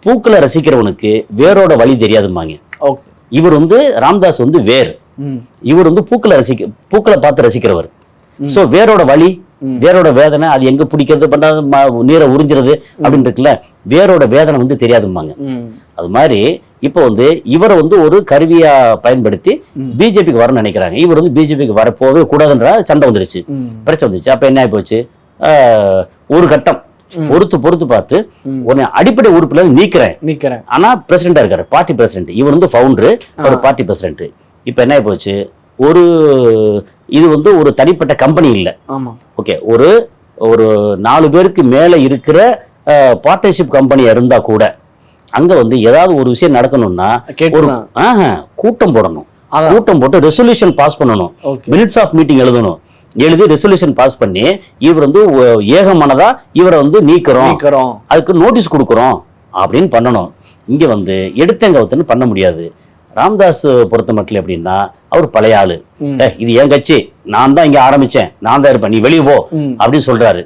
பூக்களை ரசிக்கிறவனுக்கு வேரோட வழி தெரியாதும்பாங்க. இவர் வந்து ராமதாஸ் வந்து வேர், இவர் வந்து பூக்களை பார்த்து ரசிக்கிறவர். சோ வேரோட வழி, வேரோட வேதனை, அது எங்க பிடிக்கிறது பண்றது, நீரை உறிஞ்சிறது அப்படின்னு இருக்குல்ல, வேரோட வேதனை வந்து தெரியாதும்பாங்க. அது மாதிரி இப்போ வந்து இவரை வந்து ஒரு கருவியா பயன்படுத்தி பிஜேபிக்கு வரணும்னு நினைக்கிறாங்க. இவர் வந்து பிஜேபிக்கு வர போவே கூடாதுன்ற சண்டை வந்துருச்சு, பிரச்சனை வந்துச்சு. அப்ப என்ன ஆகி போச்சு, ஒரு கட்டம் பொறுத்து பார்த்து உன்னை அடிப்படை உறுப்புல நீக்கிறேன், ஆனா பிரசிடண்டா இருக்காரு, பார்ட்டி பிரசிடென்ட். இவர் வந்து ஃபவுண்டர், ஒரு பார்ட்டி பிரசிடென்ட். இப்ப என்ன ஆகி போச்சு, இது வந்து ஒரு தனிப்பட்ட கம்பெனி இல்ல. ஓகே, ஒரு 4 பேருக்கு மேல இருக்கிற பார்ட்னர்ஷிப் கம்பெனியா இருந்தா கூட அங்க வந்து ஏதாவது ஒரு விஷயம் நடக்கணும்னா ஒரு கூட்டம் போடணும். கூட்டம் போட்டு ரெசல்யூஷன் பாஸ் பண்ணணும், மினிட்ஸ் ஆஃப் மீட்டிங் எழுதி ரெசல்யூஷன் பாஸ் பண்ணி இவர் வந்து ஏகமானதா இவரை வந்து நீக்கிறோம், அதுக்கு நோட்டீஸ் கொடுக்குறோம் அப்படின்னு பண்ணணும். இங்க வந்து எடுத்தங்கவுத்துன்னு பண்ண முடியாது. ராமதாஸ் பொறுத்த மட்டும் எப்படின்னா, அவர் பழைய ஆளு, இது என் கட்சி, நான் தான் இங்க ஆரம்பிச்சேன், நான் தான் இருப்பேன், நீ வெளியே போ அப்படின்னு சொல்றாரு.